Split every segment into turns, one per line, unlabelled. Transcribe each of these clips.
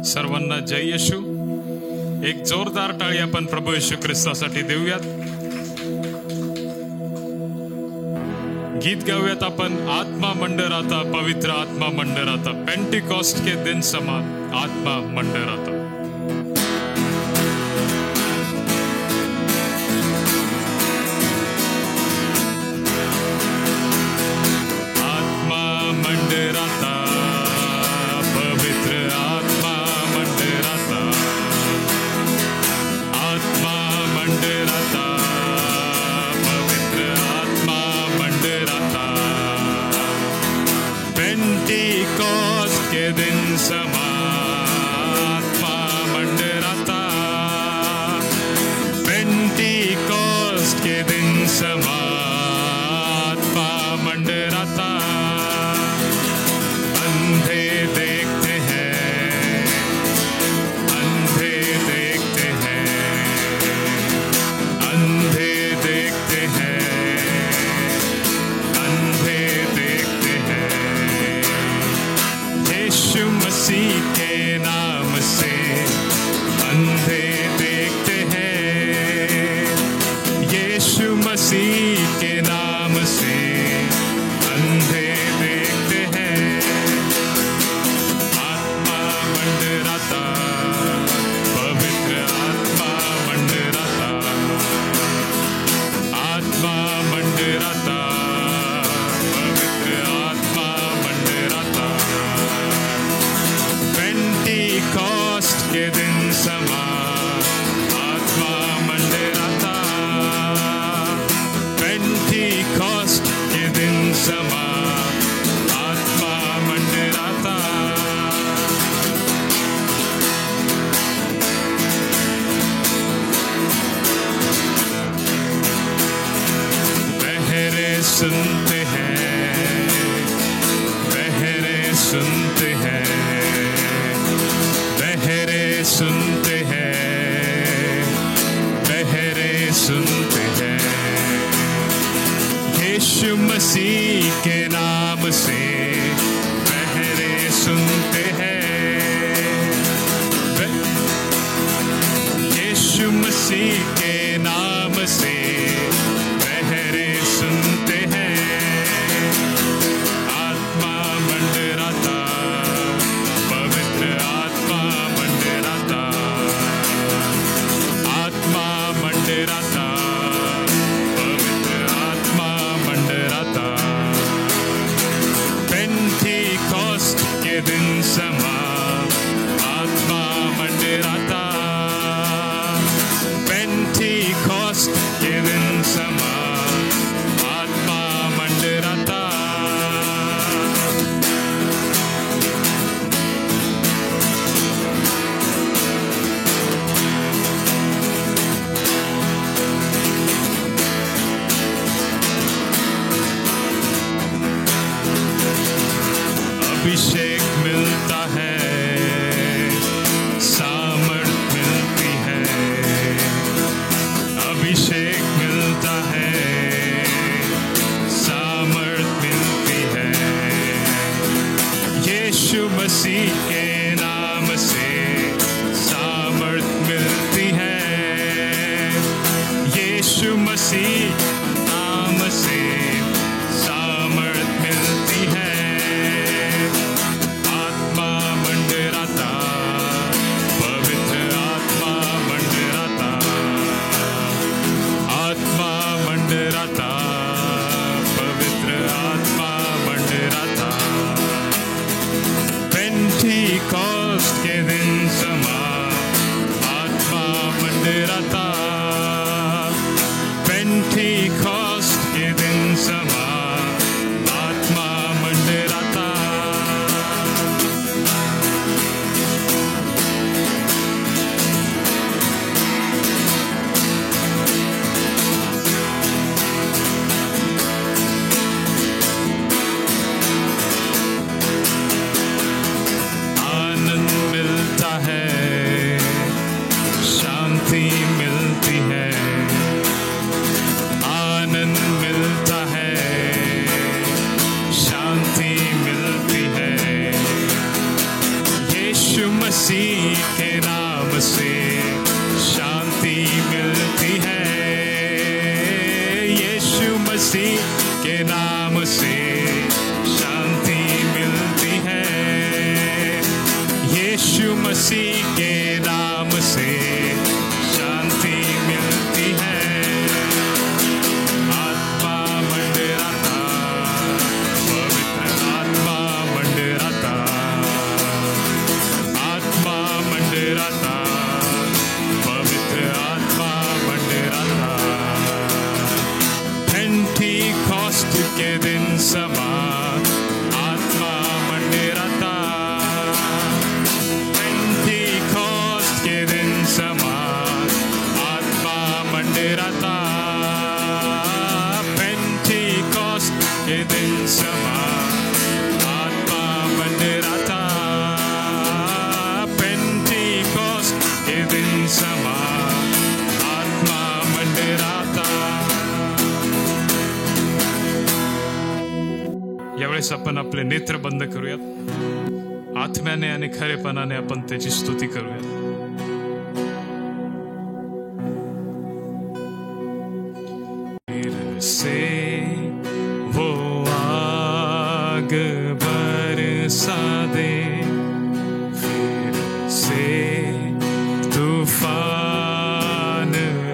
सर्वांना जय येशू. एक जोरदार टाळी आपण प्रभू येशू ख्रिस्तासाठी देऊयात. गीत गाऊयात आपण. आत्मा मंडराता, पवित्र आत्मा मंडराता, पेंटिकॉस्ट के दिन समान आत्मा मंडराता.
सुनते हैं, बहरे सुनते हैं, बहरे सुनते हैं, बहरे सुनते हैं. यीशु मसीह के नाम से बहरे सुनते हैं. यीशु मसीह के नाम से बहरे सुनते हैं. आत्मा मंडराता, पवित्र आत्मा मंडराता, आत्मा मंडराता, पवित्र आत्मा मंडराता. पेंटिकॉस्ट के दिन समा आत्मा मंडराता. पेंटिकॉस्ट के दिन समा अभिषेक मिलता है, सामर्थ मिलती है. अभिषेक मिलता है, सामर्थ मिलती है. यीशु मसीह के नाम से सामर्थ मिलती है. यीशु मसीह नाम से सामर्थ मिलती है. पेंटिकॉस्ट के दिन समा आत्मा मंडराता. पेंटिकॉस्ट के दिन समा आत्मा मंडराता. मसीह के नाम से शांति मिलती है, यीशु मसीह के नाम से शांति मिलती है, यीशु मसीह के नाम से शांति मिलती है। आत्मा मंडराता, पवित्र आत्मा मंडराता, आत्मा मंडराता, पवित्र आत्मा मंडराता। पेंटिकॉस्ट के दिन समा आत्मा मंडराता, पेंटिकॉस्ट के दिन समा आत्मा मंडराता, पेंटिकॉस्ट के दिन समा आत्मा मंडराता, पेंटिकॉस्ट के दिन समा आत्मा मंडराता। यावेळेस आपण आपले नेत्र बंद करूयात, आत्म्याने आणि खरेपणाने आपण त्याची स्तुती करूयात। फिर से वो आग बरसा दे, फिर से तूफान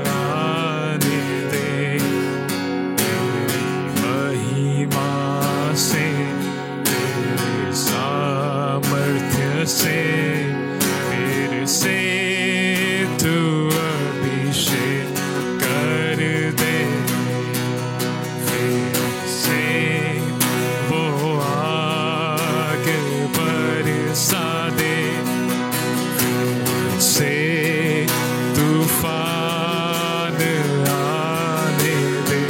आने दे, तेरी महिमा से, तेरे सामर्थ्य से, फिर से तू अभिषेक कर दे, फिर से वो आग बरसा दे, फिर से तूफान आने दे,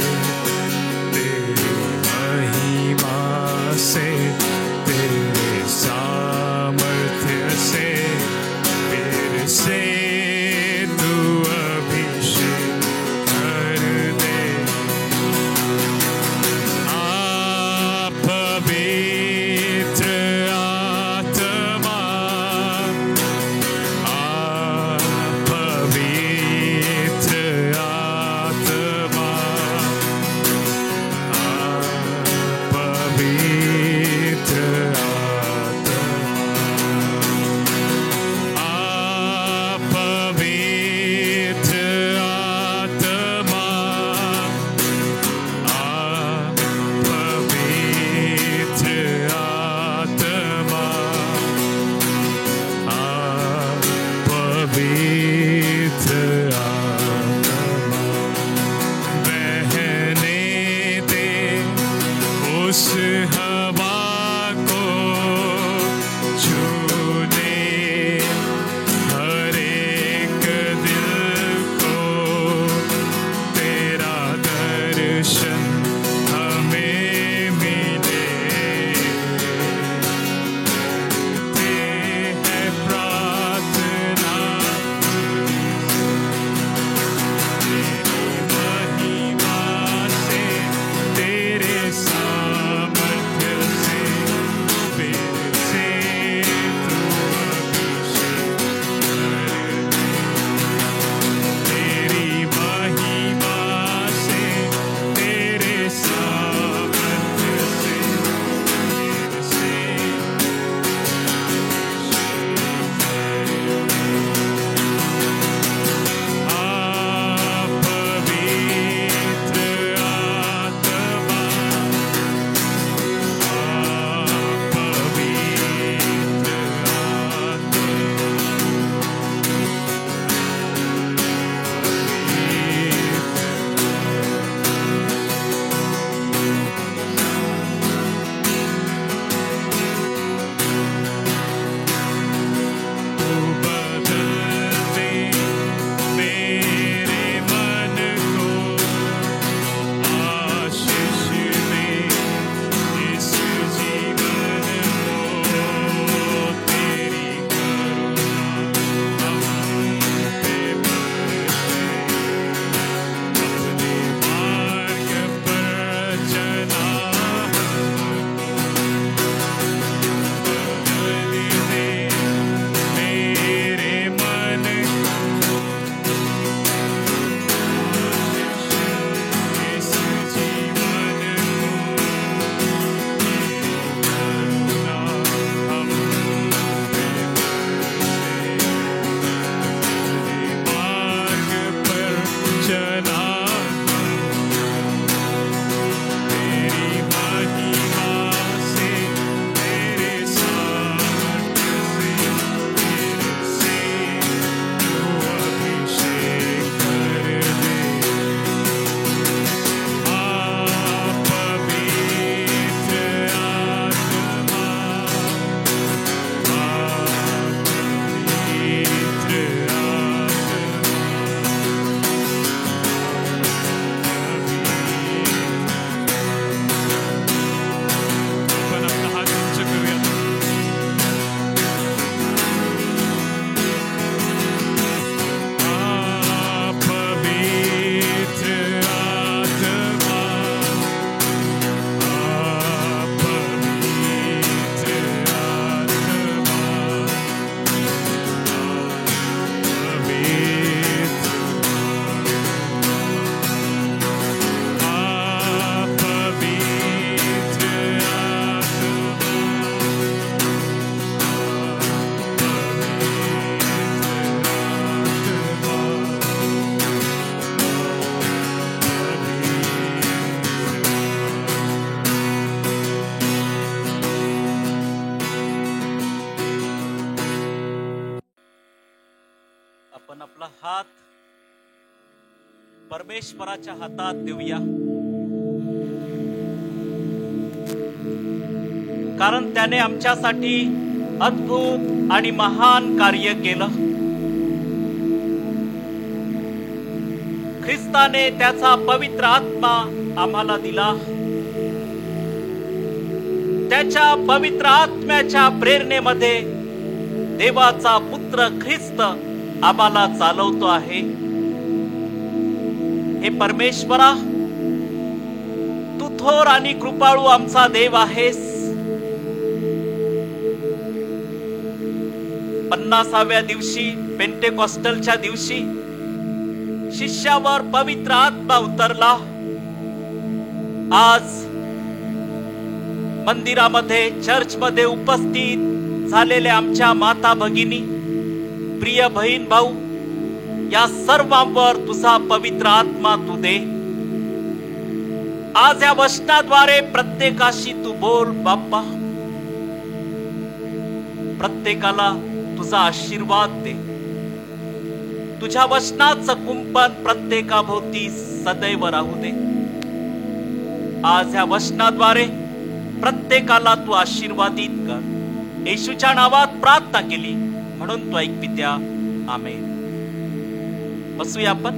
तेरी महिमा से, तेरे सामर्थ्य से, फिर से तू अभिषेक कर दे। आप पवित्र आत्मा, आप पवित्र आत्मा, आप पवित्र आत्मा, आप पवित्र आत्मा, आप पवित्र आत्मा, आप पवित्र आत्मा, बहने दे उस हवा को, छूने हर एक दिल को, तेरा दर्शन हमें मिले, करते हैं प्रार्थना
आपण आपला हात परमेश्वराच्या हातात देऊया, कारण त्याने आमच्यासाठी अद्भुत आणि महान कार्य केलं. ख्रिस्ताने त्याचा पवित्र आत्मा आम्हाला दिला. त्याच्या पवित्र आत्म्याच्या प्रेरणेमध्ये देवाचा पुत्र ख्रिस्त आम्हाला चालवतो आहे. हे परमेश्वरा, तू थोर आणि कृपाळू आमचा देव आहेस. 50व्या दिवशी, पेंटेकॉस्टलच्या दिवशी शिष्यावर पवित्र आत्मा उतरला. आज मंदिरामध्ये, चर्चमध्ये उपस्थित झालेल्या आमच्या माता भगिनी, प्रिय बहीण भाऊ, या सर्वांवर तुझा पवित्र आत्मा तू दे. आज या वचनाद्वारे प्रत्येकाशी तू बोल बाप्पा. प्रत्येकाला तुझा आशीर्वाद दे. तुझ्या वचनाचं कुंपण प्रत्येकाभोवती सदैव राहू दे. आज या वचनाद्वारे प्रत्येकाला तू आशीर्वादित कर. येशूच्या नावात प्रार्थना केली म्हणून तू ऐक पित्या. आमेन. बसूया आपण.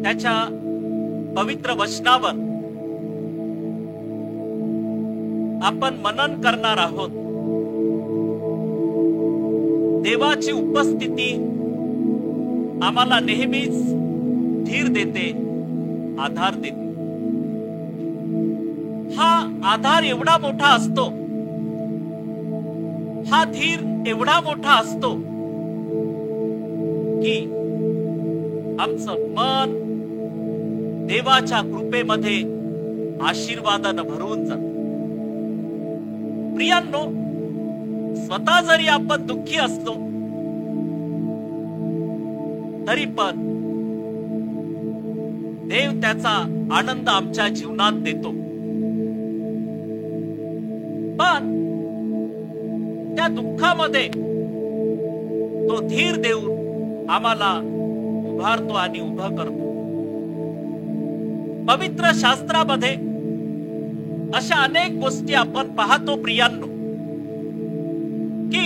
त्याच्या पवित्र वचनावर आपण मनन करणार आहोत. देवाची उपस्थिती आम्हाला नेहमीच धीर देते, आधार देते. हा आधार एवढा मोठा असतो, हा धीर एवढा मोठा असतो की आमचं मन देवाच्या कृपेमध्ये आशीर्वादानं भरून जात. प्रियांनो, स्वतः जरी आपण दुःखी असलो तरी पण देव त्याचा आनंद आमच्या जीवनात देतो. पण त्या दुःखामध्ये तो धीर देऊन आम्हाला उभारतो आणि उभं करतो. पवित्र शास्त्रामध्ये अशा अनेक गोष्टी आपण पाहतो प्रियांनो, की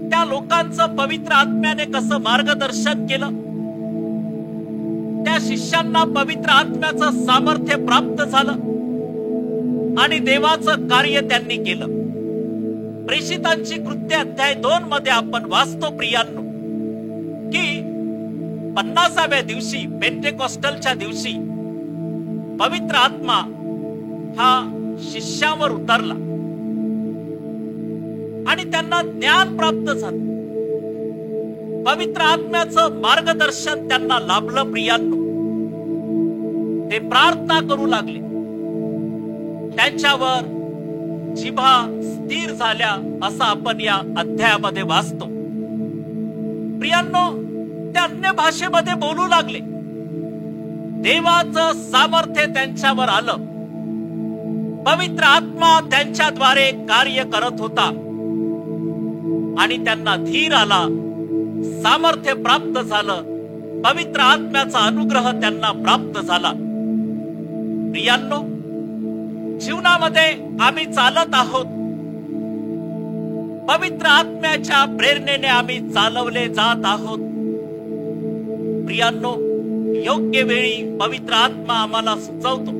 त्या लोकांचं पवित्र आत्म्याने कसं मार्गदर्शन केलं. त्या शिष्यांना पवित्र आत्म्याचं सामर्थ्य प्राप्त झालं आणि देवाचं कार्य त्यांनी केलं. प्रेषितांची कृत्य अध्याय 2 मध्ये आपण वाचतो प्रियांनो, की 50व्या दिवशी, पेंटेकॉस्टलच्या दिवशी पवित्र आत्मा हा शिष्यावर उतरला आणि त्यांना ज्ञान प्राप्त झालं. पवित्र आत्म्याचं मार्गदर्शन त्यांना लाभलं प्रियांनो. ते प्रार्थना करू लागले. त्यांच्यावर जिभा स्थिर झाल्या असं आपण या अध्यायामध्ये वाचतो. प्रियांनो, ते अन्य भाषेमध्ये बोलू लागले. देवाचं सामर्थ्य त्यांच्यावर आलं. पवित्र आत्मा त्यांच्याद्वारे कार्य करत होता आणि त्यांना धीर आला, सामर्थ्य प्राप्त झालं. पवित्र आत्म्याचा अनुग्रह त्यांना प्राप्त झाला. प्रियांनो, जीवनामध्ये आम्ही चालत आहोत. पवित्र आत्म्याच्या प्रेरणेने आम्ही चालवले जात आहोत. प्रियांनो, योग्य वेळी पवित्र आत्मा आम्हाला सुचवतो.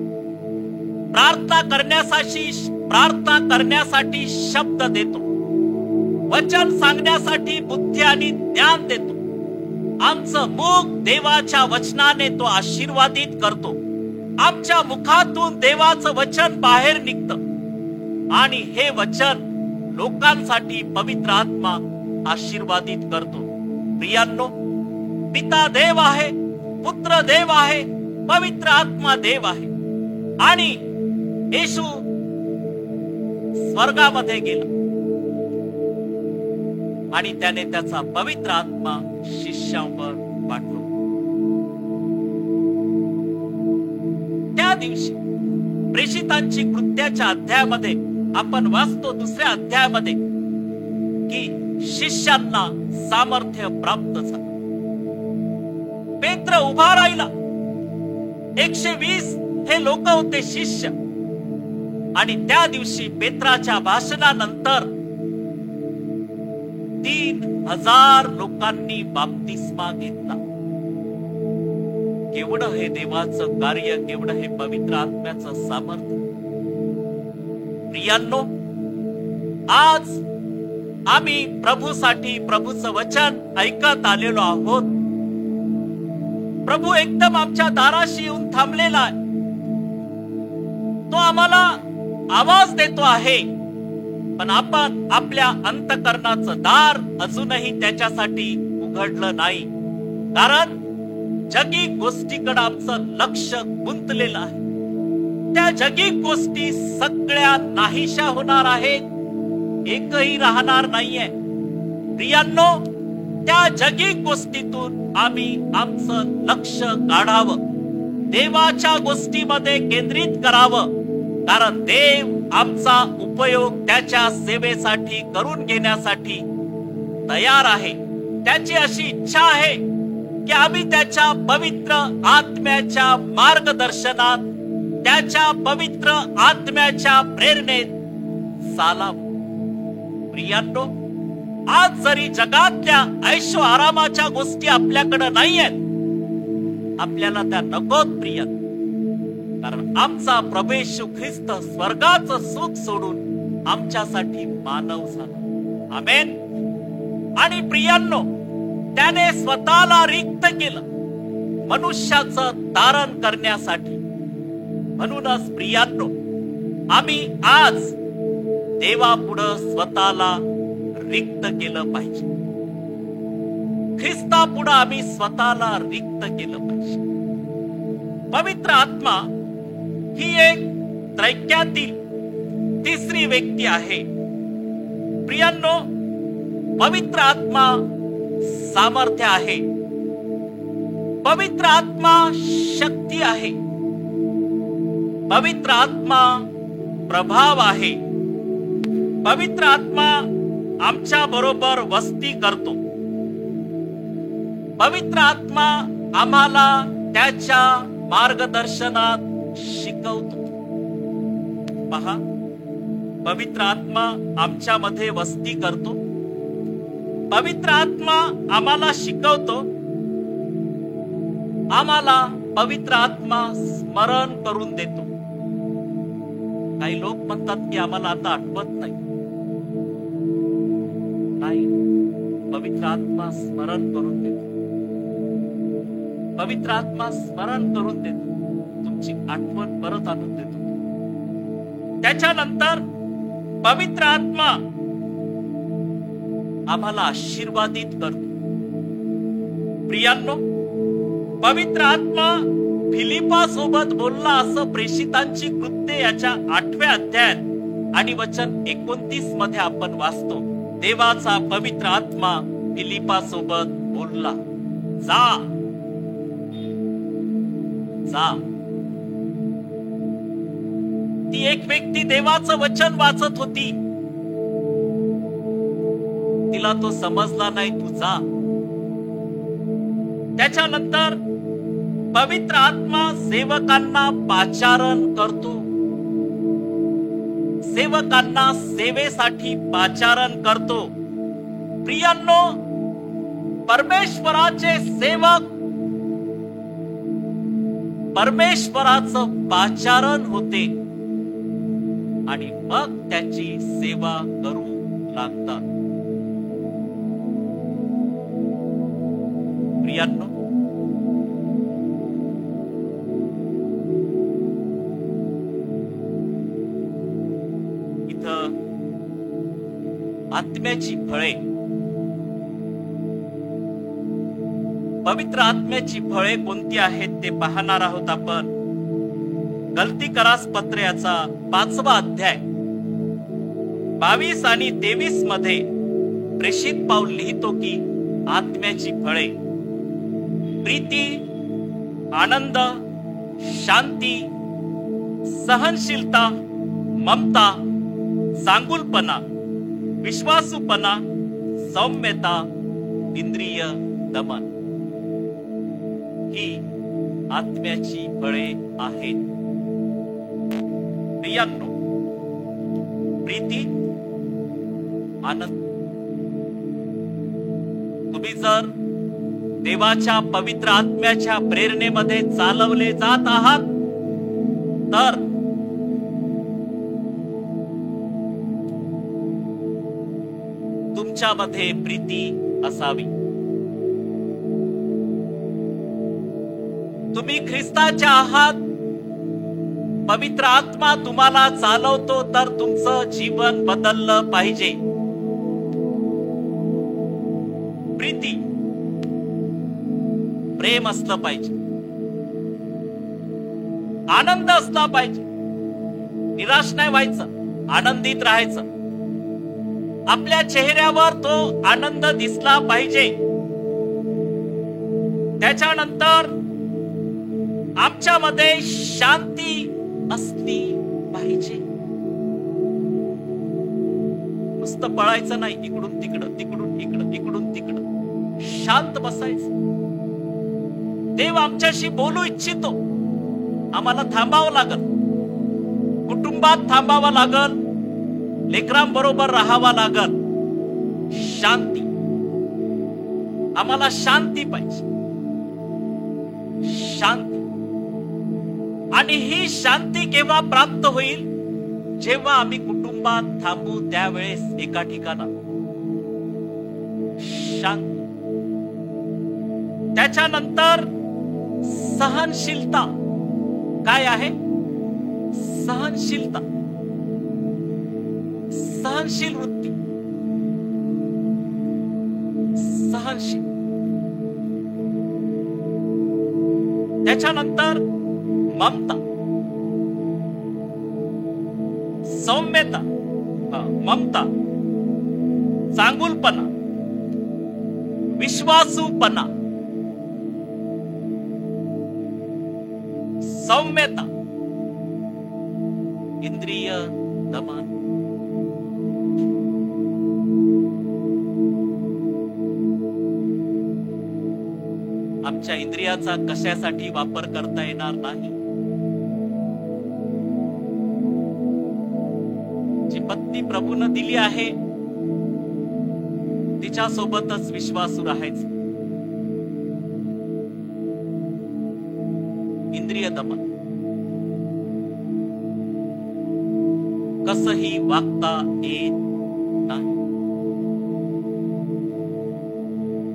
प्रार्थना करण्यासाठी शब्द देतो. वचन सांगण्यासाठी बुद्धी आणि ज्ञान देतो. आमचं मुख देवाच्या वचनाने तो आशीर्वादित करतो. आमच्या मुखातून देवाचं वचन बाहेर निघतं आणि हे वचन लोकांसाठी पवित्र आत्मा आशीर्वादित करतो. प्रियांनो, पिता देव आहे, पुत्र देव आहे, पवित्र आत्मा देव आहे आणि येशू स्वर्गामध्ये गेला आणि त्याने त्याचा पवित्र आत्मा शिष्यांवर पाठवला. त्या दिवशी प्रेषितांची कृत्याच्या अध्यायामध्ये आपण वाचतो, 2ऱ्या अध्यायामध्ये, की शिष्यांना सामर्थ्य प्राप्त झालं. पेत्र उभा राहिला. 120 हे लोक होते शिष्य. आणि त्या दिवशी पेत्राच्या भाषणानंतर 3000 लोकांनी बाप्तिस्मा घेतला. केवढं हे देवाचं कार्य, केवढं हे पवित्र आत्म्याचं सामर्थ्य. प्रियांनो, आज आम्ही प्रभूसाठी प्रभूचं वचन ऐकत आलेलो आहोत. प्रभू एकदम आमच्या दाराशी येऊन थांबलेला आहे. तो आम्हाला आवाज देतो आहे, पण आपण आपल्या अंतःकरणाचं दार अजूनही त्याच्यासाठी उघडलं नाही. कारण जगी गोष्टीकडे आमचं लक्ष गुंतलेलं आहे. त्या जगी गोष्टी सगळ्या नाहीशा होणार आहेत, एकही राहणार नाहीये. प्रियांनो, त्या जगी गोष्टीतून आम्ही आमचं लक्ष काढावं, देवाच्या गोष्टीमध्ये केंद्रित करावं. कारण देव आमचा उपयोग त्याच्या सेवेसाठी करून घेण्यासाठी तयार आहे. त्याची अशी इच्छा आहे की आम्ही त्याच्या पवित्र आत्म्याच्या मार्गदर्शनात, त्याच्या पवित्र आत्म्याच्या प्रेरणेत चालावं. प्रियांनो, आज जरी जगातल्या ऐशो आरामाच्या गोष्टी आपल्याकडे नाहीयेत, आपल्याला त्या नकोत प्रिय. कारण आमचा प्रभू येशू ख्रिस्त स्वर्गाचं सुख सोडून आमच्यासाठी मानव झाला. आमेन. आणि प्रियांनो, त्याने स्वतःला रिक्त केलं मनुष्याचं तारण करण्यासाठी. म्हणूनच प्रियांनो, आम्ही आज देवापुढं स्वतःला रिक्त केलं पाहिजे. ख्रिस्तापुढं आम्ही स्वतःला रिक्त केलं पाहिजे. पवित्र आत्मा ही एक त्रैक्यातील तिसरी व्यक्ती आहे. प्रियांनो, पवित्र आत्मा सामर्थ्य आहे. पवित्र आत्मा शक्ती आहे. पवित्र आत्मा प्रभाव आहे. पवित्र आत्मा आमच्या बरोबर वस्ती करतो. पवित्र आत्मा आम्हाला त्याच्या मार्गदर्शनात शिकवतो. पहा, पवित्र आत्मा आमच्यामध्ये वस्ती करतो. पवित्र आत्मा आम्हाला शिकवतो. आम्हाला पवित्र आत्मा स्मरण करून देतो. काही लोक म्हणतात की आम्हाला आता आठवत नाही. पवित्र आत्मा स्मरण करून देतो. पवित्र आत्मा स्मरण करून देतो. तुमची आठवण परत आणून देतो. त्याच्यानंतर पवित्र आत्मा आम्हाला आशीर्वादित करतो. प्रियांनो, पवित्र आत्मा फिलिपा सोबत बोलला असं प्रेषितांची कृत्ये याच्या 8व्या अध्यायात आणि वचन 29 मध्ये आपण वाचतो. देवाचा पवित्र आत्मा फिलिपा सोबत बोलला, जा जा. ती एक व्यक्ती देवाचं वचन वाचत होती. तिला तो समजला नाही, तू जा. त्याच्यानंतर पवित्र आत्मा सेवकांना पाचारण करतो. सेवकांना सेवेसाठी पाचारण करतो. प्रियांनो, परमेश्वराचे सेवक परमेश्वराचं पाचारण होते आणि मग त्याची सेवा करू लागतात. प्रियांनो, इथं आत्म्याची फळे, पवित्र आत्म्याची फळे कोणती आहेत ते पाहणार आहोत आपण. गलतीकरास पत्र याचा 5वा अध्याय 22 आणि 23 मध्ये प्रेषित पाऊल लिहितो की आत्म्याची फळे प्रीती, आनंद, शांती, सहनशीलता, ममता, चांगुलपणा, विश्वासूपणा, सौम्यता, इंद्रिय दमन ही आत्म्याची फळे आहेत. प्रियांनो, प्रीती, आनंद. तुम्ही जर देवाच्या पवित्र आत्म्याच्या प्रेरणेमध्ये चालवले जात आहात तर तुमच्यामध्ये प्रीती असावी. तुम्ही ख्रिस्ताच्या आहात, पवित्र आत्मा तुम्हाला चालवतो, तर तुमचं जीवन बदललं पाहिजे. प्रीती, प्रेम असलं पाहिजे, आनंद असला पाहिजे, निराश नाही व्हायचं, आनंदित राहायचं. आपल्या चेहऱ्यावर तो आनंद दिसला पाहिजे. त्याच्यानंतर आमच्यामध्ये शांती असली पाहिजे. नुसतं पळायचं नाही, इकडून तिकडं, तिकडून इकडं, इकडून तिकडं. शांत बसायचं. देव आमच्याशी बोलू इच्छितो, आम्हाला थांबावं लागल, कुटुंबात थांबावं लागल, लेकरांबरोबर राहावं लागल. शांती, आम्हाला शांती पाहिजे, शांती. आणि ही शांती केव्हा प्राप्त होईल? जेव्हा आम्ही कुटुंबात थांबू, त्यावेळेस एका ठिकाणात शांती. त्याच्यानंतर सहनशीलता. काय आहे? सहनशीलता, सहनशील वृत्ती, सहनशील. त्याच्यानंतर ममता, सौम्यता, ममता, चांगुलपणा, विश्वासूपणा, सौम्यता, इंद्रिय दमन. आमच्या इंद्रियाचा कशासाठी वापर करता येणार नाही. जी पत्नी प्रभूनं दिली आहे तिच्या सोबतच विश्वासू राहायचं. इंद्रिय दमन, कसंही वागता येत नाही.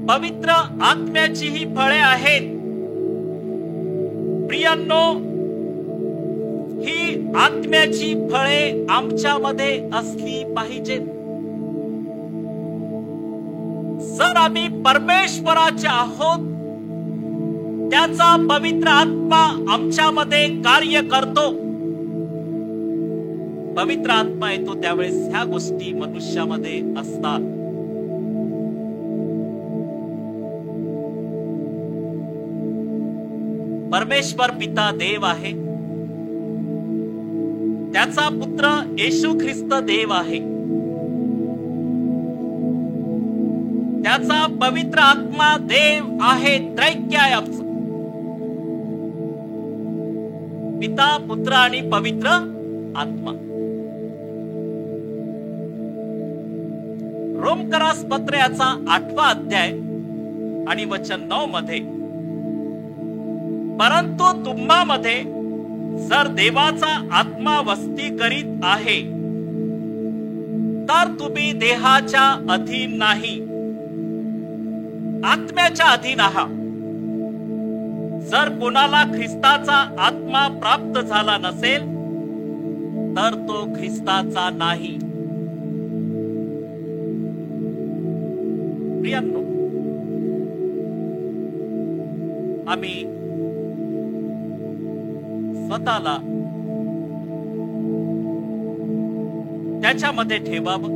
पवित्र आत्म्याची ही फळे आहेत. प्रियांनो, ही आत्म्याची फळे आमच्यामध्ये असली पाहिजेत. जर आम्ही परमेश्वराचे आहोत, त्याचा पवित्र आत्मा आमच्यामध्ये कार्य करतो. पवित्र आत्मा येतो त्यावेळेस ह्या गोष्टी मनुष्यामध्ये असतात. परमेश्वर पिता देव आहे, त्याचा पुत्र येशू ख्रिस्त देव आहे, त्याचा पवित्र आत्मा देव आहे. त्रैक्य आहे आमचं, पिता, पुत्र आणि पवित्र आत्मा. रोमकरास पत्र याचा 8वा अध्याय आणि वचन 9 मध्ये, परंतु तुम्हामध्ये जर देवाचा आत्मा वस्ती करीत आहे तर तुम्ही देहाच्या अधीन नाही, आत्म्याच्या अधीन आहात. जर कोणाला ख्रिस्ताचा आत्मा प्राप्त झाला नसेल तर तो ख्रिस्ताचा नाही. प्रियांनो, आम्ही स्वतःला त्याच्यामध्ये ठेवावं.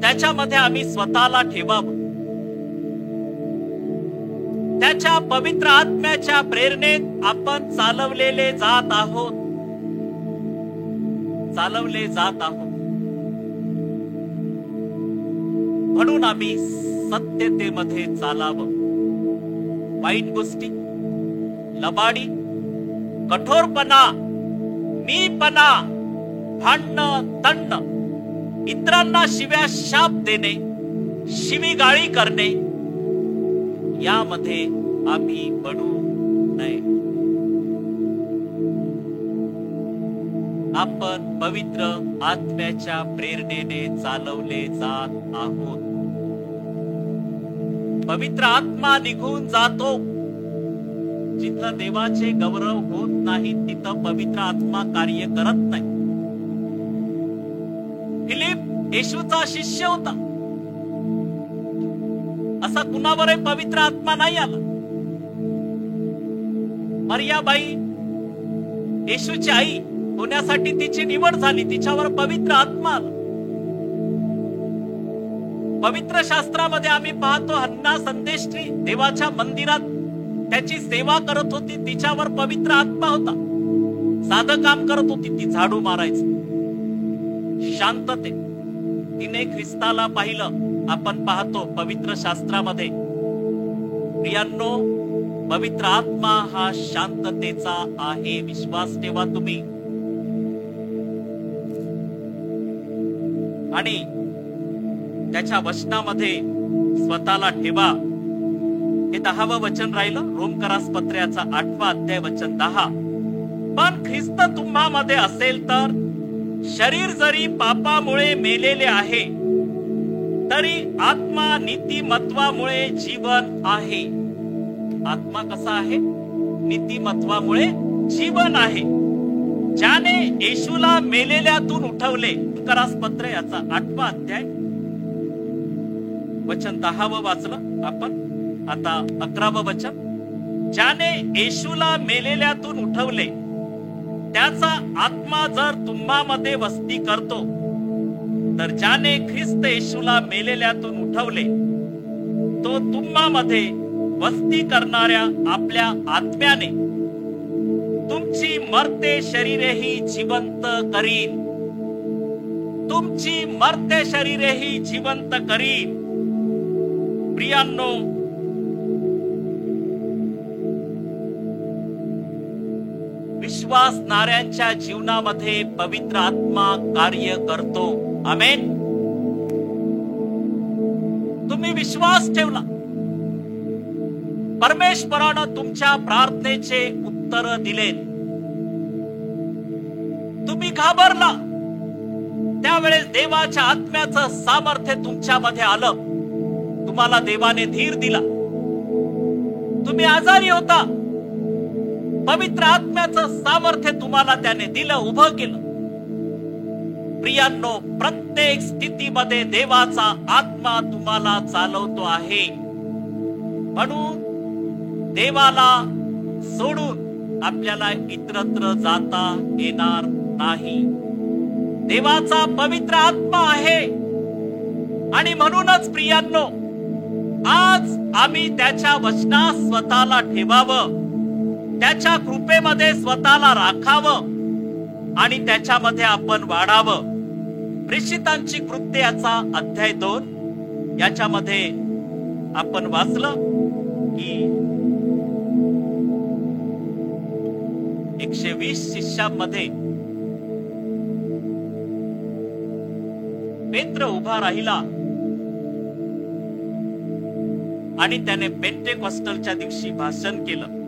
त्याच्यामध्ये आम्ही स्वतःला ठेवावं. त्याच्या पवित्र आत्म्याच्या प्रेरणेत आपण चालवलेले जात आहोत, चालवले जात आहोत. म्हणून आम्ही सत्यतेमध्ये चालावं. वाईट गोष्टी, लबाडी, कठोरपणा, मीपणा, भांडण, तंड, इतरांना शिव्या शाप देणे, शिवीगाळी करणे, यामध्ये आम्ही पडू नये. आपण पवित्र आत्म्याच्या प्रेरणेने चालवले जात आहोत. पवित्र आत्मा निघून जातो. जिथं देवाचे गौरव होत नाही तिथं पवित्र आत्मा कार्य करत नाही. फिलिप येशूचा शिष्य होता. असा कुणावरही पवित्र आत्मा नाही आला. मरियाबाई येशूची आई होण्यासाठी तिची निवड झाली. तिच्यावर पवित्र आत्मा आला. पवित्र शास्त्रामध्ये आम्ही पाहतो हन्ना संदेष्टी देवाच्या मंदिरात त्याची सेवा करत होती. तिच्यावर पवित्र आत्मा होता. साधं काम करत होती ती, झाडू मारायचं. शांतते तिने ख्रिस्ताला पाहिलं. आपण पाहतो पवित्र शास्त्रामध्ये. प्रियांनो, पवित्र आत्मा हा शांततेचा आहे. विश्वास ठेवा तुम्ही. आणि त्याच्या वचनामध्ये स्वतःला ठेवा. हे 10वं वचन राहिलं. रोमकरास पत्र्याचा 8वा अध्याय वचन 10. पण ख्रिस्त तुम्हामध्ये असेल तर शरीर जरी पापामुळे मेलेले आहे तरी आत्मा नीतिमत्वामुळे जीवन आहे. आत्मा कसा आहे? नीतिमत्वामुळे जीवन आहे. ज्याने येशूला मेलेल्यातून उठवले. रोमकरास पत्र याचा 8वा अध्याय वचन 10वं वाचलं आपण. आता 11वं वचन. ज्याने येशूला मेलेल्यातून उठवले त्याचा आत्मा जर तुम्हामध्ये वस्ती करतो तर ज्याने ख्रिस्त येशूला मेलेल्यातून उठवले तो तुम्हामध्ये वस्ती करणाऱ्या आपल्या आत्म्याने तुमची मरते शरीरेही जिवंत करील. तुमची मरते शरीरेही जिवंत करील. प्रियांनो, विश्वासणाऱ्यांच्या जीवनामध्ये पवित्र आत्मा कार्य करतो. आमेन. तुम्ही विश्वास ठेवला, परमेश्वरानं तुमच्या प्रार्थनेचे उत्तर दिले. तुम्ही घाबरला, त्यावेळेस देवाच्या आत्म्याचं सामर्थ्य तुमच्यामध्ये आलं. तुम्हाला देवाने धीर दिला. तुम्ही आजारी होता, पवित्र आत्म्याचं सामर्थ्य तुम्हाला त्याने दिलं, उभं केलं. प्रियांनो, प्रत्येक स्थितीमध्ये देवाचा आत्मा तुम्हाला चालवतो आहे. म्हणून देवाला सोडून आपल्याला इतरत्र जाता येणार नाही. देवाचा पवित्र आत्मा आहे. आणि म्हणूनच प्रियांनो, आज आम्ही त्याच्या वचनात स्वतःला ठेवावं, त्याच्या कृपेमध्ये स्वतःला राखावं आणि त्याच्यामध्ये आपण वाढावं. प्रेषितांची कृत्ये याचा अध्याय 2 याच्यामध्ये आपण वाचलं की 120 शिष्यांमध्ये पेत्र उभा राहिला आणि त्याने पेंटेकॉस्टलच्या दिवशी भाषण केलं.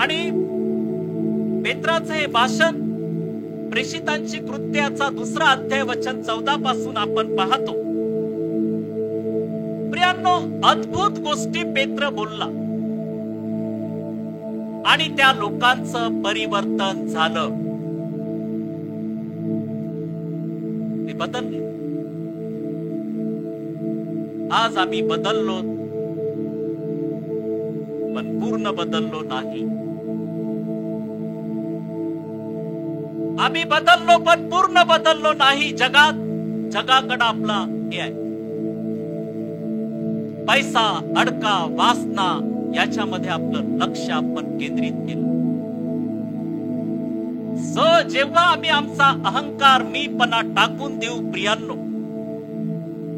आणि पेत्राचे हे भाषण प्रेषितांची कृत्याचा 2रा अध्याय वचन 14 पासून आपण पाहतो. प्रियांनो, अद्भुत गोष्टी पेत्र बोलला आणि त्या लोकांचं परिवर्तन झालं. ते बदलले. आज आम्ही बदललो, पण पूर्ण बदललो नाही. आम्ही बदललो पण पूर्ण बदललो नाही. जगाकडे आपला हे आहे, पैसा, अडका, वासना, याच्यामध्ये आपलं लक्ष आपण केंद्रित केलं. जेव्हा आम्ही आमचा अहंकार मीपणा टाकून देऊ प्रियांनो,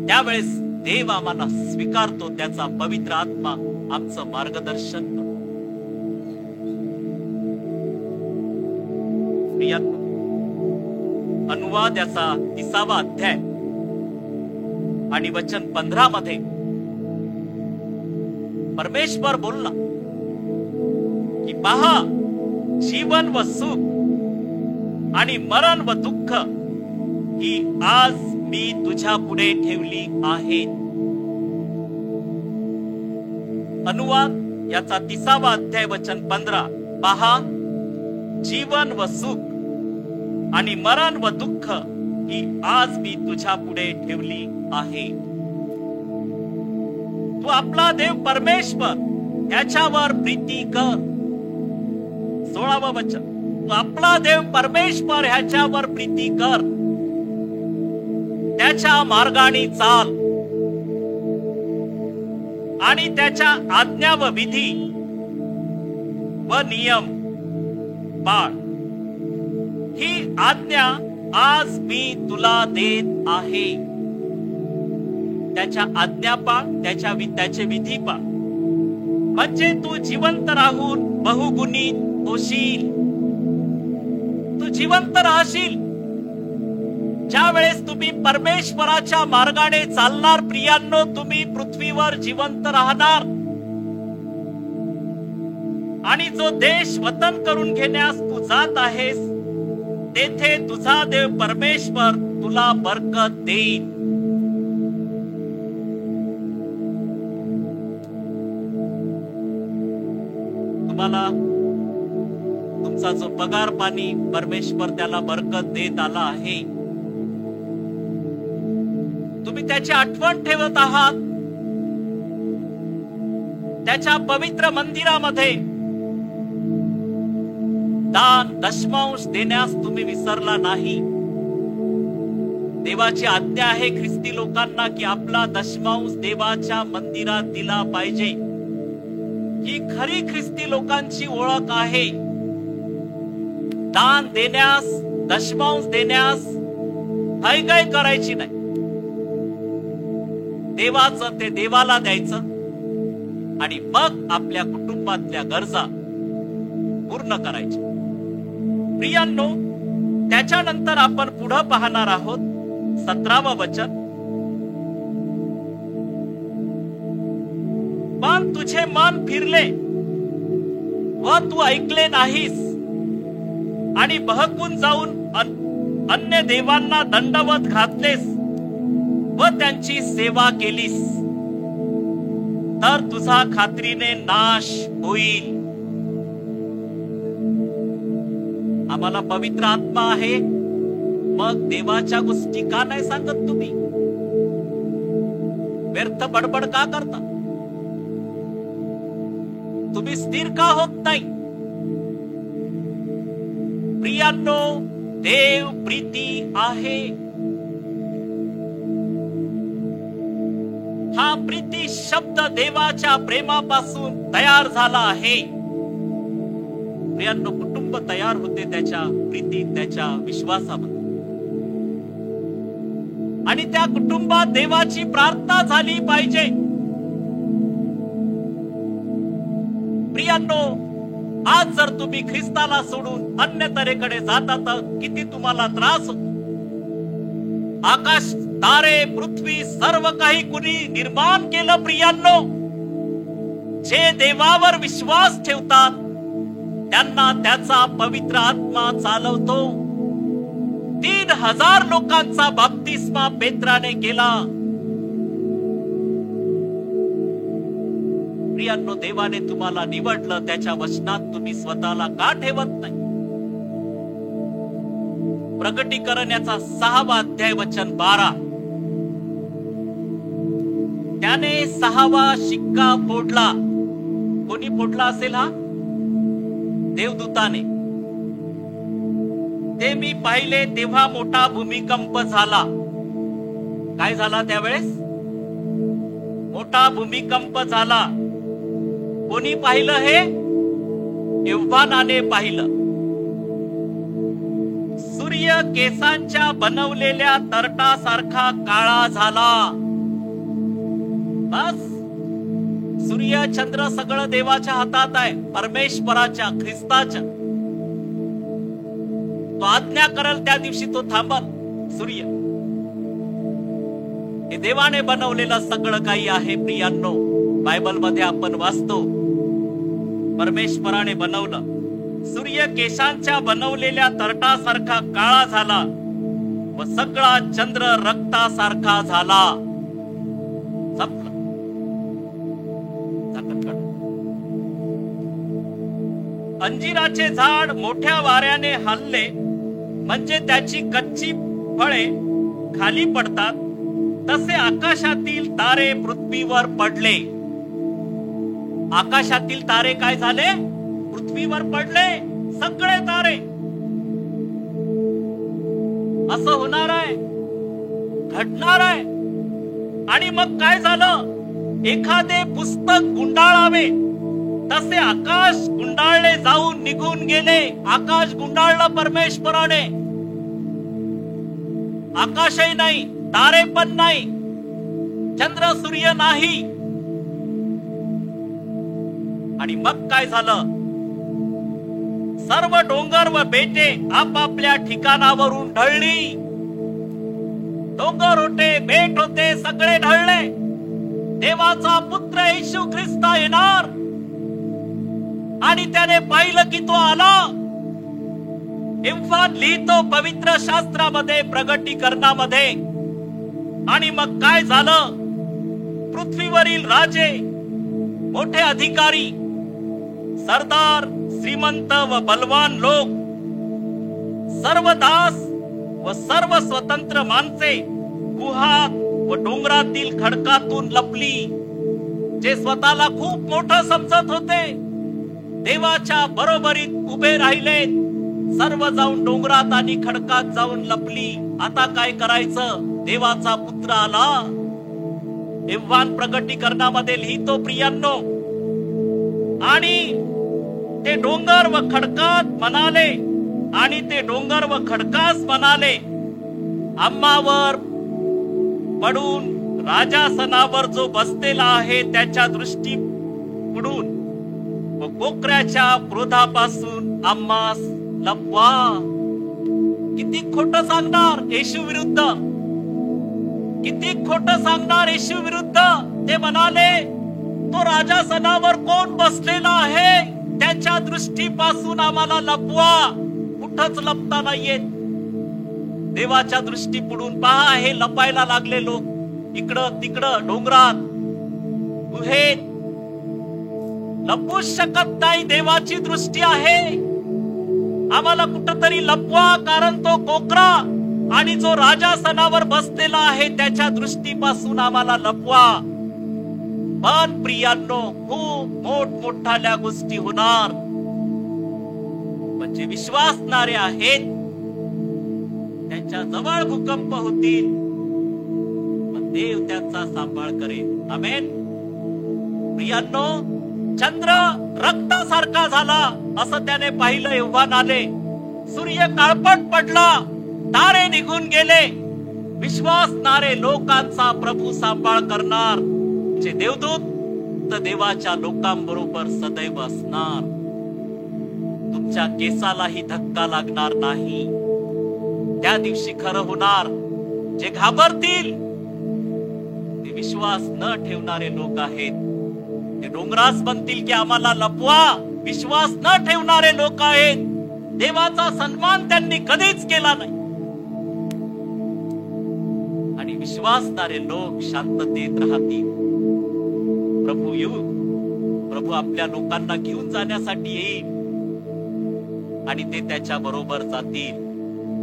त्यावेळेस देव आम्हाला स्वीकारतो, त्याचा पवित्र आत्मा आमचं मार्गदर्शन करतो. प्रियांनो, अनुवाद याचा 30वा अध्याय आणि वचन 15 मध्ये परमेश्वर बोलला की पहा, जीवन व सुख आणि मरण व दुःख ही आज मी तुझ्या पुढे ठेवली आहेत. अनुवाद याचा 30वा अध्याय वचन 15. पहा, जीवन व सुख आणि मरण व दुःख ही आज मी तुझ्या पुढे ठेवली आहे. तू आपला देव परमेश्वर याच्यावर प्रीती कर. 16वं वचन, तू आपला देव परमेश्वर ह्याच्यावर प्रीती कर, त्याच्या मार्गाने चाल आणि त्याच्या आज्ञा व विधी व नियम पाळ. ही आज्ञा आज मी तुला देत आहे. त्याच्या आज्ञा पाळ, त्याचे विधी पाळ, म्हणजे तू जिवंत राहून बहुगुणित होशील. तू जिवंत राहशील ज्या वेळेस तुम्ही परमेश्वराच्या मार्गाने चालणार. प्रियांनो, तुम्ही पृथ्वीवर जिवंत राहणार आणि जो देश वतन करून घेण्यास तू जात आहेस, तेथे तुझा देव परमेश्वर तुला बरकत देईल. तुम्हाला तुमचा जो पगार पाणी परमेश्वर त्याला बरकत देत आला आहे, तुम्ही त्याची आठवण ठेवत आहात. त्याच्या पवित्र मंदिरामध्ये दान दशमांश देण्यास तुम्ही विसरला नाही. देवाची आज्ञा आहे ख्रिस्ती लोकांना की आपला दशमांश देवाच्या मंदिरात दिला पाहिजे. ही खरी ख्रिस्ती लोकांची ओळख आहे. दान देण्यास, दशमांश देण्यास हयगय करायची नाही. देवाचं ते देवाला द्यायचं आणि मग आपल्या कुटुंबातल्या गरजा पूर्ण करायच्या. प्रियांनो, त्याच्यानंतर आपण पुढे पाहणार आहोत 17वं वचन. पण तुझे मन फिरले व तू ऐकले नाहीस आणि बहकून जाऊन अन्य देवांना दंडवत घातलेस व त्यांची सेवा केलीस, तर तुझा खात्रीने नाश होईल. आम्हाला पवित्र आत्मा आहे, मग देवाच्या गोष्टी का नाही सांगत तुम्ही? व्यर्थ बडबड का करता? तुम्ही स्थिर का होत नाही? प्रियांनो, देव प्रीती आहे. हा प्रीती शब्द देवाच्या प्रेमापासून तयार झाला आहे. प्रियांनो, कुटुंब तयार होते त्याच्या प्रीतीत, त्याच्या विश्वासामध्ये, आणि त्या कुटुंबात देवाची प्रार्थना झाली पाहिजे. प्रियांनो, आज जर तुम्ही ख्रिस्ताला सोडून अन्य तऱ्हेकडे जाता तर किती तुम्हाला त्रास होतो. आकाश, तारे, पृथ्वी, सर्व काही कुणी निर्माण केलं. प्रियांनो, जे देवावर विश्वास ठेवतात त्यांना त्याचा पवित्र आत्मा चालवतो. 3000 लोकांचा बाप्तिस्मा पेत्राने केला. प्रियांनो, देवाने तुम्हाला निवडलं, त्याच्या वचनात तुम्ही स्वतःला का ठेवत नाही? प्रकटीकरण याचा 6वा अध्याय वचन 12. त्याने 6वा शिक्का फोडला. कोणी फोडला असेल? हा देवदूताने. ते मी पाहिले तेव्हा मोठा भूमिकंप झाला. काय झाला त्यावेळेस? मोठा भूमिकंप झाला. कोणी पाहिलं हे? यहोवाने पाहिलं. सूर्य केसांच्या बनवलेल्या तरटासारखा काळा झाला. बस, सूर्य चंद्र सगळं देवाच्या हातात आहे, परमेश्वराच्या, ख्रिस्ताच्या. तो आज्ञा करल त्या दिवशी तो थांबल. सूर्य हे देवाने बनवलेलं सगळं काही आहे प्रियांनो. बायबल मध्ये आपण वाचतो परमेश्वराने बनवलं. सूर्य केशांच्या बनवलेल्या तरटासारखा काळा झाला व सगळा चंद्र रक्तासारखा झाला. संपलं. अंजिराचे झाड मोठ्या वाऱ्याने हलले म्हणजे त्याची कच्ची फळे खाली पडतात, तसे आकाशातील तारे पृथ्वीवर पडले. आकाशातील तारे काय झाले? पृथ्वीवर पडले. सगळे तारे. असं होणार आहे, घडणार आहे. आणि मग काय झालं? एखादे पुस्तक गुंडाळावे तसे आकाश गुंडाळले जाऊन निघून गेले. आकाश गुंडाळलं परमेश्वराने. आकाशही नाही, तारे पण नाही, चंद्र सूर्य नाही. आणि मग काय झालं? सर्व डोंगर व बेटे आपापल्या ठिकाणावरून ढळली. डोंगर होते, बेट होते, सगळे ढळले. देवाचा पुत्र येशू ख्रिस्त येणार आणि त्याने पाहिलं की तो आला. इम्फान लिहितो पवित्र शास्त्रामध्ये, प्रगटीकरणामध्ये. आणि मग काय झालं? पृथ्वीवरील राजे, मोठे अधिकारी, सरदार, श्रीमंत व बलवान लोक, सर्व दास व सर्व स्वतंत्र माणसे गुहात व डोंगरातील खडकातून लपली. जे स्वतःला खूप मोठं समजत होते, देवाच्या बरोबरीत उभे राहिले, सर्व जाऊन डोंगरात आणि खडकात जाऊन लपली. आता काय करायचं? देवाचा पुत्र आला. इव्हान प्रगटीकरणामध्ये लिहितो प्रियांनो. आणि ते डोंगर व खडकात म्हणाले, आणि ते डोंगर व खडकास म्हणाले, आम्हावर पडून राजासनावर जो बसलेला आहे त्याच्या दृष्टी पुढून व कोकऱ्याच्या क्रोधापासून आम्हास लपवा. किती खोटं सांगणार येशू विरुद्ध, किती खोटं सांगणार येशू विरुद्ध. ते म्हणाले, तो राजासनावर कोण बसलेला आहे त्याच्या दृष्टीपासून आम्हाला लपवा. कुठंच लपता नाहीये. देवाच्या दृष्टी पुढून पहा, हे लपायला लागले लोक. इकडं तिकडं डोंगरात, गुहेत लपू शकत नाही. देवाची दृष्टी आहे. आम्हाला कुठंतरी लपवा, कारण तो कोकरा आणि जो राजासनावर बसलेला आहे त्याच्या दृष्टीपासून आम्हाला लपवा. पण प्रियांनो, खूप मोठमोठाल्या गोष्टी होणार. म्हणजे विश्वासणारे आहेत त्यांच्या जवळ भूकंप होतील, पण देव त्यांचा सांभाळ करेल. आमेन. प्रियांनो, चंद्र रक्तासारखा झाला असं त्याने पाहिलं. योहान आले, सूर्य काळपट पडला, तारे निघून गेले. विश्वासणारे लोकांचा प्रभू सांभाळ करणार. जे देवदूत तर देवाच्या लोकांबरोबर सदैव असणार. तुमच्या केसालाही धक्का लागणार नाही. त्या दिवशी खरं होणार. जे घाबरतील ते विश्वास न ठेवणारे लोक आहेत. ते डोंगरास बनतील की आम्हाला लपवा. विश्वास न ठेवणारे लोक आहेत. देवाचा सन्मान त्यांनी कधीच केला नाही. आणि विश्वासणारे लोक शांततेत राहतील. प्रभू येऊ, प्रभू आपल्या लोकांना घेऊन जाण्यासाठी येईल आणि ते त्याच्या बरोबर जातील.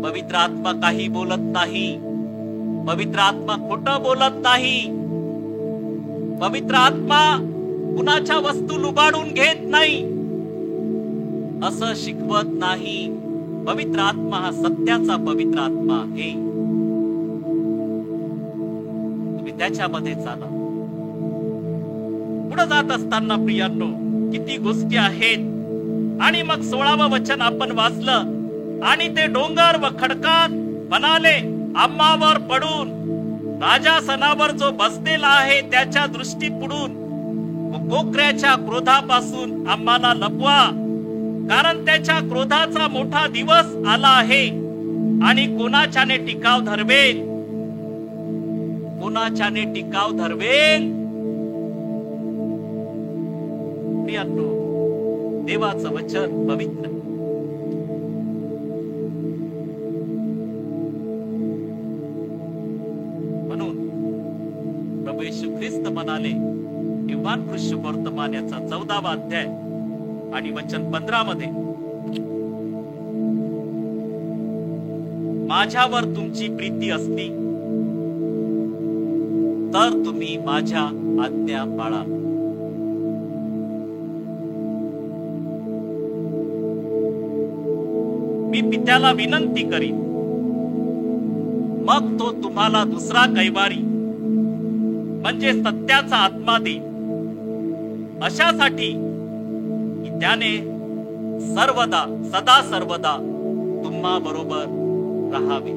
पवित्र आत्मा काही बोलत नाही. पवित्र आत्मा खोटं बोलत नाही. पवित्र आत्मा कुणाच्या वस्तू लुबाडून घेत नाही, असं शिकवत नाही. पवित्र आत्मा हा सत्याचा पवित्र आत्मा आहे. तुम्ही त्याच्यामध्ये चाला. पुढे जात असताना प्रियांनो, किती गोष्टी आहेत. आणि मग 16वं वचन आपण वाचलं. आणि ते डोंगर व खडकात म्हणाले, आम्हावर पडून राजासनावर जो बसलेला आहे त्याच्या दृष्टी पुढून कोकऱ्याच्या क्रोधापासून आम्हाला लपवा, कारण त्याच्या क्रोधाचा मोठा दिवस आला आहे आणि कोणाच्याने टिकाव धरवेल, कोणाच्याने टिकाव धरवेल. प्रियांनो, देवाचं वचन पवित्र. म्हणून प्रभू येशू ख्रिस्त म्हणाले, योहान वर्तमान याचा 14वा अध्याय आणि वचन 15 मध्ये, माझ्यावर तुमची प्रीती असली तर तुम्ही माझ्या आज्ञा पाळा. मी पित्याला विनंती करीन, मग तो तुम्हाला दुसरा कैवारी म्हणजे सत्याचा आत्मा देईल, अशासाठी की त्याने सर्वदा सदा सर्वदा तुम्हा बरोबर राहावे.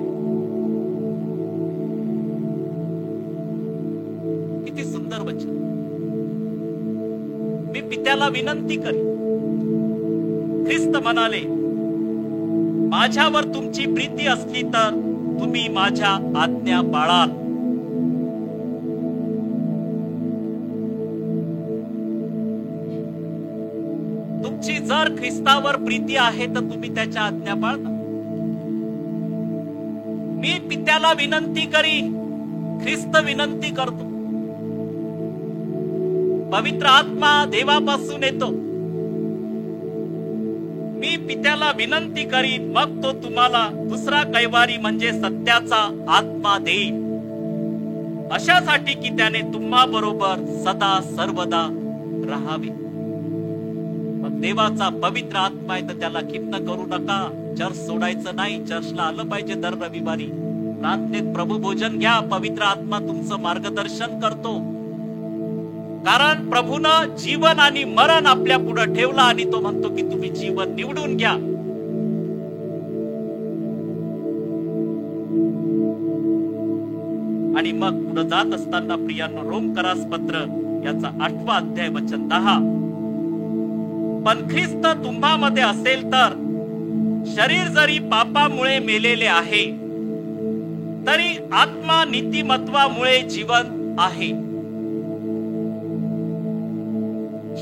किती सुंदर वचन. मी पित्याला विनंती करीन. ख्रिस्त म्हणाले, माझ्यावर तुमची प्रीती असली तर तुम्ही माझ्या आज्ञा पाळाल. तुमची जर ख्रिस्तावर प्रीती आहे तर तुम्ही त्याच्या आज्ञा पाळता. मी पित्याला विनंती करीन. ख्रिस्त विनंती करतो. पवित्र आत्मा देवापासून येतो. मी पित्याला विनंती करीन, मग तो तुम्हाला दुसरा कैवारी म्हणजे सत्याचा आत्मा देईल, अशासाठी की त्याने तुम्हा बरोबर सदा सर्वदा राहावे. मग देवाचा पवित्र आत्मा आहे तर त्याला खिन्न करू नका. चर्च सोडायचं नाही. चर्चला आलं पाहिजे दर रविवारी. प्रार्थनेत प्रभू भोजन घ्या. पवित्र आत्मा तुमचं मार्गदर्शन करतो. कारण प्रभूनं जीवन आणि मरण आपल्या पुढे ठेवला आणि तो म्हणतो की तुम्ही जीवन निवडून घ्या. आणि मग पुढे जात असताना प्रियांनो, रोमकरास पत्र याचा 8वा अध्याय वचन 10, पण ख्रिस्त तुम्हामध्ये असेल तर शरीर जरी पापामुळे मेलेले आहे तरी आत्मा नीतिमत्वामुळे जीवन आहे.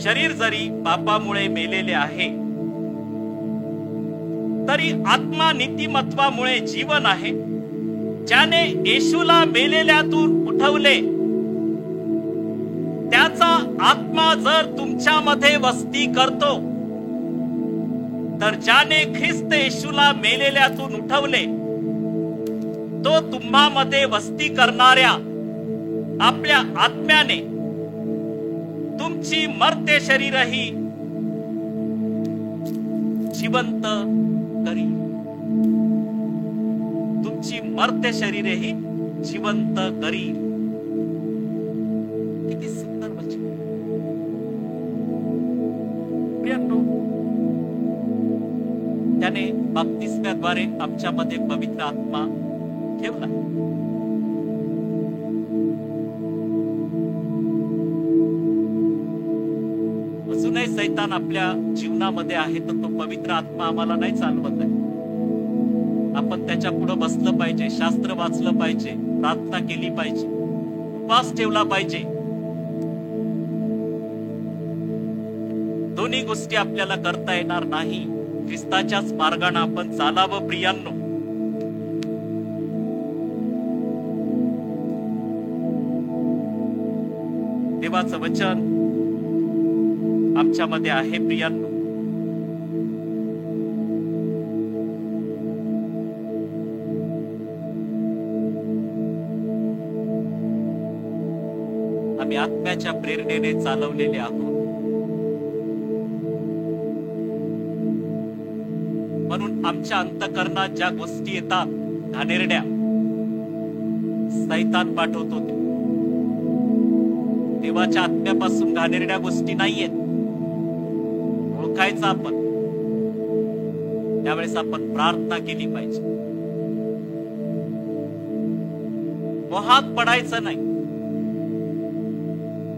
शरीर जरी पापामुळे मेलेले आहे तरी आत्मा नीतिमत्वामुळे जीवन आहे. ज्याने येशूला मेलेल्यातून उठवले त्याचा आत्मा जर तुमच्यामध्ये वस्ती करतो, तर ज्याने ख्रिस्त येशूला मेलेल्यातून उठवले तो तुम्हामध्ये वस्ती करणाऱ्या आपल्या आत्म्याने तुमची मर्त्य शरीरही जिवंत करी. तुमची मर्त्य शरीरही जिवंत करी. किती सुंदर वचन. प्रियांनो, त्याने बाप्तिस्म्याद्वारे आमच्यामध्ये पवित्र आत्मा ठेवला. अजूनही सैतान आपल्या जीवनामध्ये आहे तर तो पवित्र आत्मा आम्हाला नाही चालवत आहे. आपण त्याच्या पुढे बसलं पाहिजे, शास्त्र वाचलं पाहिजे, प्रार्थना केली पाहिजे, उपवास ठेवला पाहिजे. दोन्ही गोष्टी आपल्याला करता येणार नाही. ख्रिस्ताच्याच मार्गाने आपण चालावं. प्रियांनो, देवाचं वचन आमच्यामध्ये आहे. प्रियांनो, आम्ही आत्म्याच्या प्रेरणेने चालवलेले आहोत. म्हणून आमच्या अंतःकरणात ज्या गोष्टी येतात, घाणेरड्या, सैतान पाठवतो. देवाच्या आत्म्यापासून घाणेरड्या गोष्टी नाहीयेत. ओळखायचं आपण. त्यावेळेस आपण प्रार्थना केली पाहिजे. मोहात पडायचं नाही,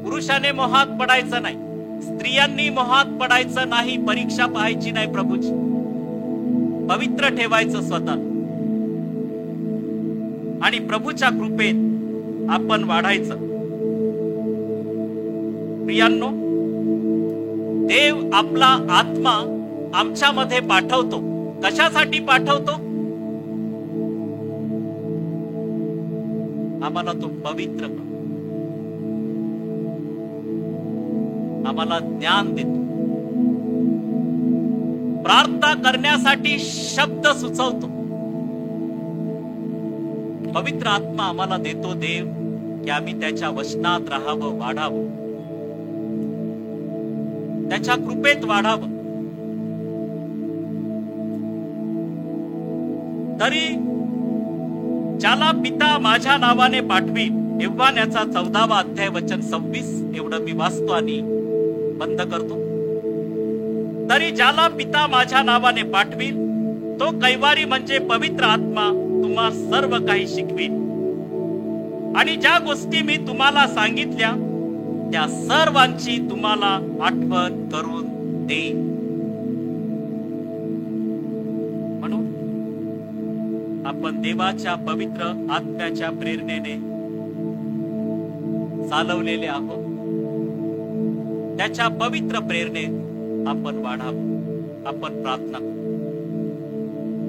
पुरुषाने मोहात पडायचं नाही, स्त्रियांनी मोहात पडायचं नाही, परीक्षा पाहायची नाही प्रभूची. पवित्र ठेवायचं स्वतः आणि प्रभूच्या कृपेत आपण वाढायचं. प्रियांनो, देव आपला आत्मा आमच्यामध्ये पाठवतो. कशासाठी पाठवतो? आम्हाला तो पवित्र करतो, आम्हाला ज्ञान देतो, प्रार्थना करण्यासाठी शब्द सुचवतो. पवित्र आत्मा आम्हाला देतो देव की आम्ही त्याच्या वचनात राहावं, वाढावं, त्याच्या कृपेत वाढावं. तरी ज्याला पिता माझ्या नावाने पाठवी, यव्हानाचा 14वा अध्याय वचन 26 एवढं मी वाचतो आणि बंद करतो. तरी ज्याला पिता माझ्या नावाने पाठवील, तो कैवारी म्हणजे पवित्र आत्मा तुम्हा सर्व काही शिकवील आणि ज्या गोष्टी मी तुम्हाला सांगितल्या त्या सर्वांची तुम्हाला आठवण करून देईल. म्हणून आपण देवाच्या पवित्र आत्म्याच्या प्रेरणेने चालवलेले आहोत. त्याच्या पवित्र प्रेरणेत आपण वाढावं. आपण प्रार्थना करू.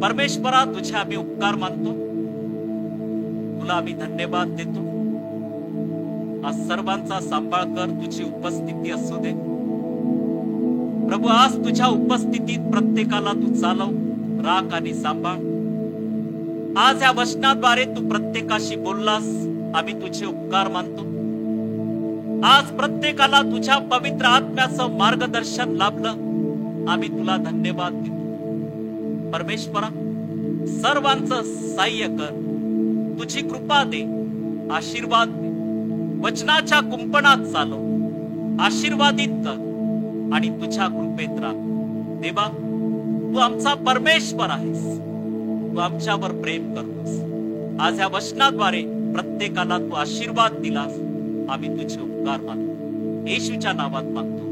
परमेश्वरा, तुझे आम्ही उपकार मानतो, तुला आम्ही धन्यवाद देतो. आज सर्वांचा सांभाळ कर, तुझी उपस्थिती असू दे प्रभू. आज तुझ्या उपस्थितीत प्रत्येकाला तू चालव, राख आणि सांभाळ. आज या वचनाद्वारे तू प्रत्येकाशी बोललास, आम्ही तुझे उपकार मानतो. आज प्रत्येकाला तुझ्या पवित्र आत्म्याचं मार्गदर्शन लाभलं, आम्ही तुला धन्यवाद देतो. परमेश्वरा, सर्वांचं सहाय्य कर, तुझी कृपा दे, आशीर्वाद दे. वचनाच्या कुंपणात चालव, आशीर्वादित कर आणि तुझ्या कृपेत राह. देवा, तू आमचा परमेश्वर आहेस, तू आमच्यावर प्रेम करतोस. आज या वचनाद्वारे प्रत्येकाला तू आशीर्वाद दिलास, आम्ही तुझे उपकार मानतो. येशूच्या नावात मागतो.